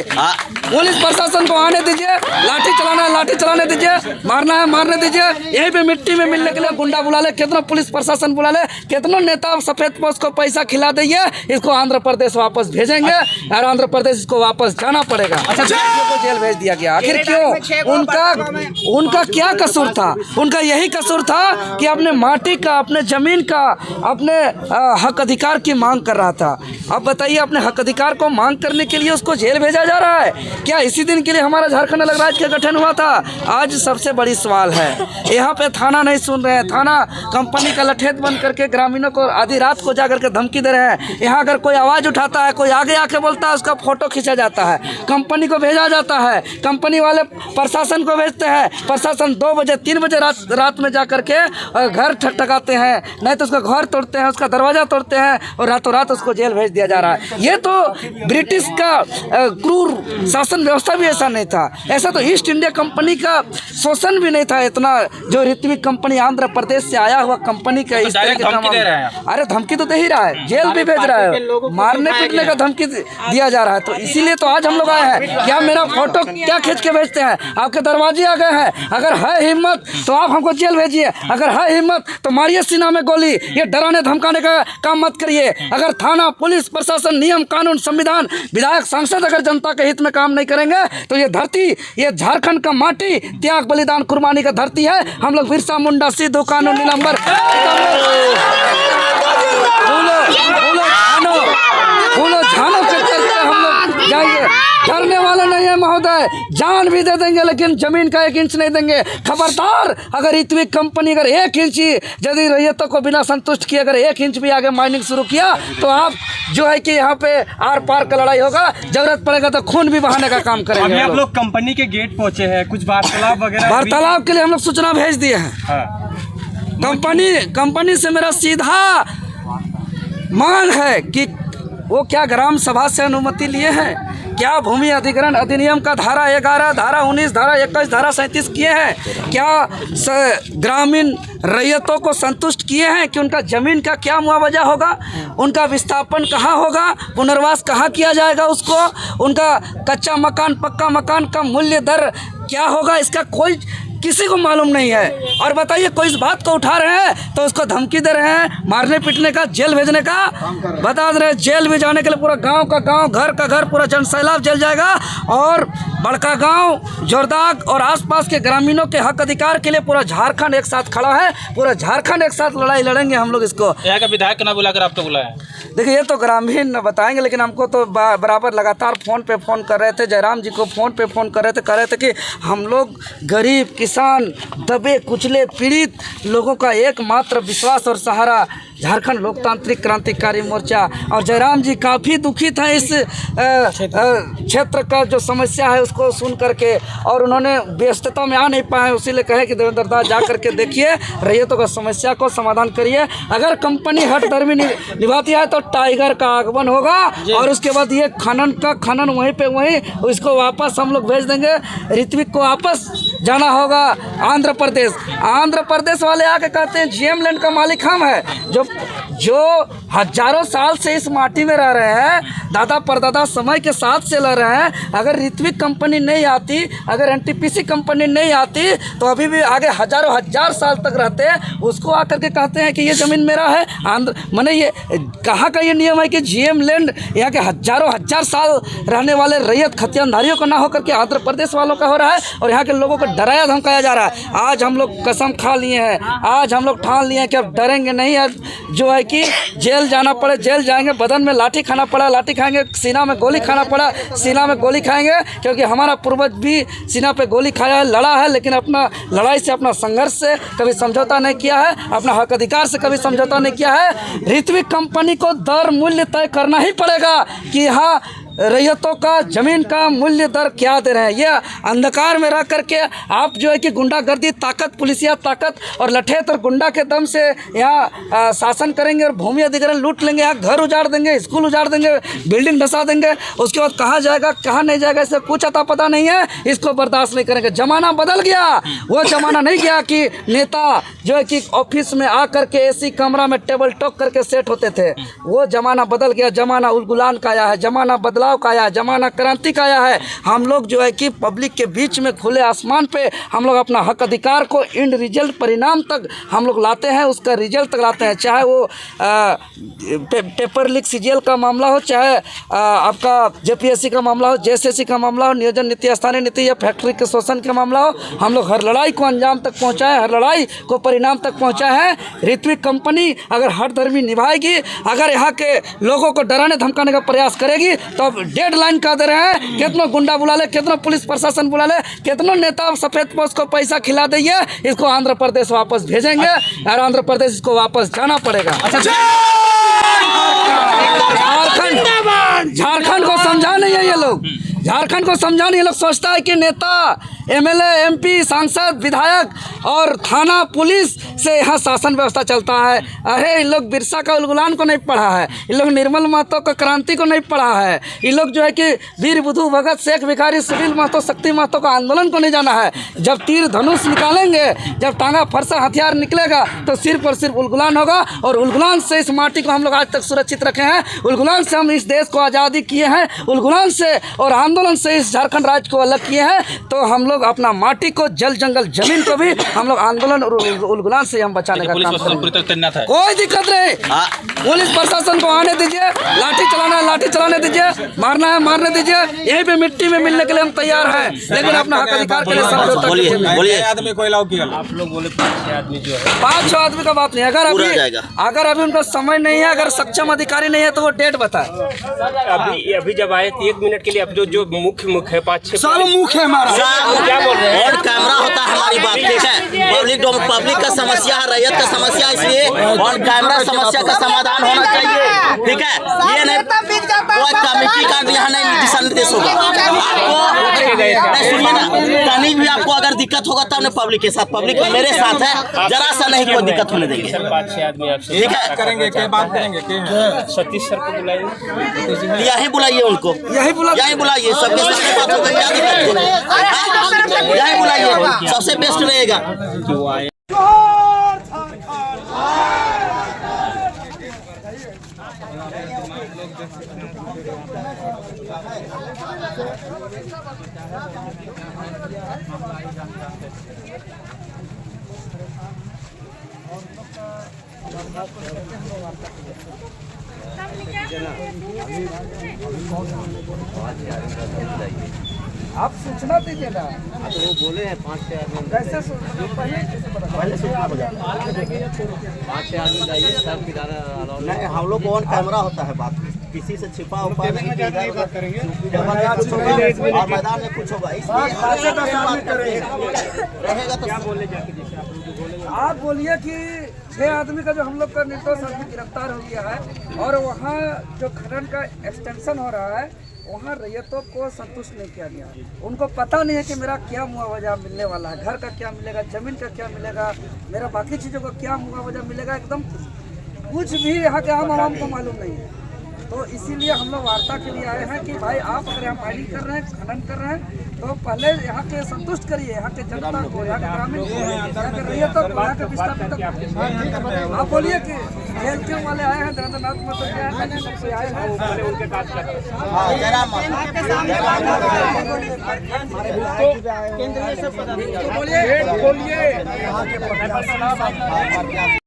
Police प्रशासन को आने दीजिए, लाठी चलाना है लाठी चलाने दीजिए, मारना है मारने दीजिए। यहीं पे मिट्टी में मिलने के लिए गुंडा बुला ले, कितना पुलिस प्रशासन बुला ले, कितना नेता सफेद पोस्ट को पैसा खिला देंगे, इसको आंध्र प्रदेश वापस भेजेंगे और आंध्र प्रदेश इसको वापस जाना पड़ेगा। अच्छा, जेल भेज दिया गया, आखिर क्यों? उनका क्या कसूर था? उनका यही कसूर था कि अपने माटी का, अपने जमीन का, अपने हक अधिकार की मांग कर रहा था। अब बताइए, अपने हक अधिकार को मांग करने के लिए उसको जेल भेजा जा रहा है क्या? इसी दिन के लिए हमारा झारखंड अलग राज्य का गठन हुआ था। आज सबसे बड़ी सवाल है, यहाँ पे थाना नहीं सुन रहे हैं, थाना कंपनी का लठेत बन करके ग्रामीणों को आधी रात को जाकर के धमकी दे रहे हैं। यहाँ अगर कोई आवाज़ उठाता है, कोई आगे आके बोलता है, उसका फोटो खींचा जाता है, कंपनी को भेजा जाता है, कंपनी वाले प्रशासन को भेजते हैं, प्रशासन 2 बजे 3 बजे रात में जा करके घर ठकठकाते हैं, नहीं तो उसका घर तोड़ते हैं, उसका दरवाज़ा तोड़ते हैं और रातों रात उसको जेल भेज दिया जा रहा है। ये तो ब्रिटिश का क्रूर शासन व्यवस्था भी ऐसा नहीं था, ऐसा तो ईस्ट इंडिया कंपनी का शोषण भी नहीं था इतना, जो ऋत्विक कंपनी आंध्र प्रदेश से आया हुआ कंपनी का इस तरह के काम। अरे धमकी तो दे ही रहा है, जेल भी भेज रहा है, मारने पीटने का धमकी दिया जा रहा है। तो इसीलिए तो आज हम लोग आए हैं। क्या मेरा फोटो क्या खींच के भेजते हैं? आपके दरवाजे आ गए हैं। अगर है हिम्मत तो आप हमको जेल भेजिए, अगर है हिम्मत तो मारिए सीना में गोली। ये डराने धमकाने का काम मत करिए। अगर थाना, पुलिस प्रशासन, नियम कानून, संविधान, विधायक, सांसद अगर जनता के हित में काम नहीं करेंगे तो ये धरती, ये झारखंड का माटी त्याग बलिदान कुर्बानी का धरती है। हम लोग बिरसा मुंडा, सिद्धू कानू, नीलंबर फूलो झानो के चलते हम लोग जाएंगे। डरने वाले नहीं है महोदय, जान भी दे देंगे लेकिन जमीन का 1 इंच नहीं देंगे। खबरदार, अगर ऋत्विक कंपनी अगर 1 इंच यदि रैयतों को बिना संतुष्ट किए अगर 1 इंच भी आगे माइनिंग शुरू किया तो आप जो है कि यहाँ पे आर पार का लड़ाई होगा, जरूरत पड़ेगा तो खून भी बहाने का काम करेंगे। आप लोग कंपनी के गेट पहुंचे हैं, कुछ वार्तालाप वगैरह? वार्तालाप के लिए हम लोग सूचना भेज दिए हैं। कंपनी से मेरा सीधा मांग है कि वो क्या ग्राम सभा से अनुमति लिए हैं, क्या भूमि अधिग्रहण अधिनियम का धारा 11, धारा 19, धारा 21, धारा 37 किए हैं, क्या ग्रामीण रैयतों को संतुष्ट किए हैं कि उनका ज़मीन का क्या मुआवजा होगा, उनका विस्थापन कहाँ होगा, पुनर्वास कहाँ किया जाएगा उसको, उनका कच्चा मकान, पक्का मकान का मूल्य दर क्या होगा, इसका कोई किसी को मालूम नहीं है। और बताइए, कोई इस बात को उठा रहे हैं तो उसको धमकी दे रहे हैं, मारने पीटने का, जेल भेजने का बता दे रहे हैं। जेल भी जाने के लिए पूरा गांव का गांव, घर का घर, पूरा जनसैलाब जल जाएगा। और बड़का गांव, जोरदाग और आसपास के ग्रामीणों के हक अधिकार के लिए पूरा झारखंड एक साथ खड़ा है, पूरा झारखंड एक साथ लड़ाई लड़ेंगे हम लोग इसको। यहाँ का विधायक ना बुलाकर आप तो बुलाए? देखिए, ये तो ग्रामीण बताएंगे, लेकिन हमको तो बराबर लगातार फ़ोन पे फ़ोन कर रहे थे, जयराम जी को फ़ोन पे फ़ोन कर रहे थे, कह रहे थे कि हम लोग गरीब, किसान, दबे कुचले, पीड़ित लोगों का एकमात्र विश्वास और सहारा झारखंड लोकतांत्रिक क्रांतिकारी मोर्चा। और जयराम जी काफ़ी दुखी था इस क्षेत्र का जो समस्या है उसको सुन करके, और उन्होंने व्यस्तता में आ नहीं पाए, उसीलिए कहे कि देवेंद्र दास जा करके देखिए, रैयतों का समस्या को समाधान करिए। अगर कंपनी हठधर्मी निभाती है तो टाइगर का आगमन होगा और उसके बाद ये खनन वहीं पे वहीं इसको वापस हम लोग भेज देंगे। ऋत्विक को वापस जाना होगा आंध्र प्रदेश। आंध्र प्रदेश वाले आके कहते हैं जीएम लैंड का मालिक हम है, जो हजारों साल से इस माटी में रह रहे हैं, दादा परदादा समय के साथ से लड़ रहे हैं। अगर ऋत्विक कंपनी नहीं आती, अगर एनटीपीसी कंपनी नहीं आती तो अभी भी आगे हजारों हजार साल तक रहते हैं। उसको आकर के कहते हैं कि ये ज़मीन मेरा है। आंध्र माने ये कहाँ का ये नियम है कि जीएम लैंड यहाँ के हजारों हजार साल रहने वाले रैयत खतियानधारियों का ना होकर के आंध्र प्रदेश वालों का हो रहा है, और यहाँ के लोगों को डराया धमकाया जा रहा है। आज हम लोग कसम खा लिए हैं, आज हम लोग ठान लिए हैं कि अब डरेंगे नहीं। अब जो है कि जेल जाना पड़े जेल जाएंगे, बदन में लाठी खाना पड़ा लाठी खाएंगे, सीना में गोली खाना पड़ा सीना में गोली खाएंगे, क्योंकि हमारा पूर्वज भी सीना पे गोली खाया है, लड़ा है, लेकिन अपना लड़ाई से, अपना संघर्ष से कभी समझौता नहीं किया है, अपना हक अधिकार से कभी समझौता नहीं किया है। ऋत्विक कंपनी को दर मूल्य तय करना ही पड़ेगा कि यहाँ रैयतों का ज़मीन का मूल्य दर क्या दे रहे हैं। ये अंधकार में रह करके आप जो है कि गुंडागर्दी ताकत, पुलिसिया ताकत और लठेत और गुंडा के दम से यहाँ शासन करेंगे और भूमि अधिग्रहण लूट लेंगे, यहाँ घर उजाड़ देंगे, स्कूल उजाड़ देंगे, बिल्डिंग धसा देंगे। उसके बाद कहाँ जाएगा कहाँ नहीं जाएगा इससे कुछ अता पता नहीं है। इसको बर्दाश्त नहीं करेंगे। ज़माना बदल गया, वो ज़माना नहीं गया कि नेता जो है कि ऑफिस में आ करके एसी कमरा में टेबल टॉक करके सेट होते थे। वो ज़माना बदल गया, ज़माना उलगुलान का आया है, ज़माना बदला बदलाव का आया, जमाना क्रांति का आया है। हम लोग जो है कि पब्लिक के बीच में खुले आसमान पे हम लोग अपना हक अधिकार को इंड रिजल्ट परिणाम तक हम लोग लाते हैं, उसका रिजल्ट तक लाते हैं। चाहे वो पेपर लीक सीजीएल का मामला हो, चाहे आपका जेपीएससी का मामला हो, जेएसएससी का मामला हो, नियोजन नीति, स्थानीय नीति या फैक्ट्री के शोषण का मामला हो, हम लोग हर लड़ाई को अंजाम तक पहुँचाए, हर लड़ाई को परिणाम तक पहुँचाए हैं। ऋत्विक कंपनी अगर हठधर्मी निभाएगी, अगर यहाँ के लोगों को डराने धमकाने का प्रयास करेगी तो अब डेडलाइन का दे रहे हैं। कितनों गुंडा बुला ले, कितनों पुलिस प्रशासन बुला ले, कितनों नेता सफेद पोस्ट को पैसा खिला देंगे, इसको आंध्र प्रदेश वापस भेजेंगे और आंध्र प्रदेश इसको वापस जाना पड़ेगा। झारखंड को समझा नहीं है ये लोग, झारखंड को समझा नहीं। ये लोग सोचता है कि नेता, एमएलए, एमपी, सांसद, विधायक और थाना पुलिस से यहाँ शासन व्यवस्था चलता है। अरे इन लोग बिरसा का उलगुलान को नहीं पढ़ा है, इन लोग निर्मल महतो का क्रांति को नहीं पढ़ा है, इन लोग जो है कि वीर बुद्धू भगत शेख भिखारी सुनील महतो शक्ति महतो का आंदोलन को नहीं जाना है। जब तीर धनुष निकालेंगे, जब टांगा फरसा हथियार निकलेगा तो सिर्फ और सिर्फ उलगुलान होगा। और उलगुलान से इस माटी को हम लोग आज तक सुरक्षित रखे हैं, उलगुलान से हम इस देश को आज़ादी किए हैं, उलगुलान से और आंदोलन से इस झारखंड राज्य को अलग किए हैं। तो हम लोग अपना माटी को, जल जंगल जमीन को भी हम लोग आंदोलन और उलगुलान से हम बचाने का काम करेंगे। कोई दिक्कत नहीं, पुलिस प्रशासन को आने दीजिए, लाठी चलाना है लाठी चलाने दीजिए, मारना है मारने दीजिए, यहीं पे मिट्टी में मिलने के लिए हम तैयार हैं, लेकिन अपना हक अधिकार के लिए समझौता कीजिए। आदमी को अलाउ किया, आप लोग बोले 5-6 आदमी जो है, 5-6 आदमी का बात नहीं। अगर अभी उनका समय नहीं है, अगर सक्षम अधिकारी नहीं है तो वो डेट बताए। अभी जब आए 1 मिनट के लिए, अब जो मुख्य है 5-6 सब मुख्य है हमारा, क्या बोल रहे हैं? और कैमरा होता है हमारी बात, ठीक है। पब्लिक का समस्या है, रैयत का समस्या, इसलिए और कैमरा समस्या का समाधान होना चाहिए, ठीक है। ये नहीं कोई कमेटी का यहाँ नहीं दिशा निर्देश होगा आपको, सुनिए ना, कहीं भी आपको अगर दिक्कत होगा तब पब्लिक के साथ, पब्लिक मेरे साथ है, जरा सा नहीं कोई दिक्कत होने देंगे। 5-6 आदमी आपसे ठीक है, करेंगे, क्या बात करेंगे? सतीश सर को बुलाएंगे, यही बुलाइए उनको, यही बुलाइए, सबके साथ बात होगा, क्या दिक्कत है, यही बुलाइए, सबसे बेस्ट रहेगा। आप सूचना दीजिए ना, वो बोले हैं 5-6 आदमी, कैसे पहले 5-6 आदमी जाइए, सब किनारा नहीं, हम लोग ऑन कैमरा होता है बात, किसी से छिपा हुआ नहीं, और मैदान में कुछ होगा रहेगा तो क्या बोले जाके। आप बोलिए कि 6 आदमी का जो हम लोग का निर्दोष आदमी गिरफ्तार हो गया है और वहाँ जो खनन का एक्सटेंशन हो रहा है वहाँ रैयतों को संतुष्ट नहीं किया गया। उनको पता नहीं है कि मेरा क्या मुआवजा मिलने वाला है, घर का क्या मिलेगा, जमीन का क्या मिलेगा, मेरा बाकी चीज़ों का क्या मुआवजा मिलेगा, एकदम कुछ भी यहाँ के आम आवाम को मालूम नहीं है। तो इसीलिए हम लोग वार्ता के लिए आए हैं कि भाई आप अगर यहाँ माइनिंग कर रहे हैं, खनन कर रहे हैं, तो पहले यहाँ के संतुष्ट करिए, यहाँ के जनता को, यहाँ के ग्रामीण को, यहाँ के रैयतों को, यहाँ के विस्थापितों को। आप बोलिए कि खेल वाले आए हैं, देवेंद्रनाथ मतलब क्या है, आए हैं उनके काज कर बोलिए।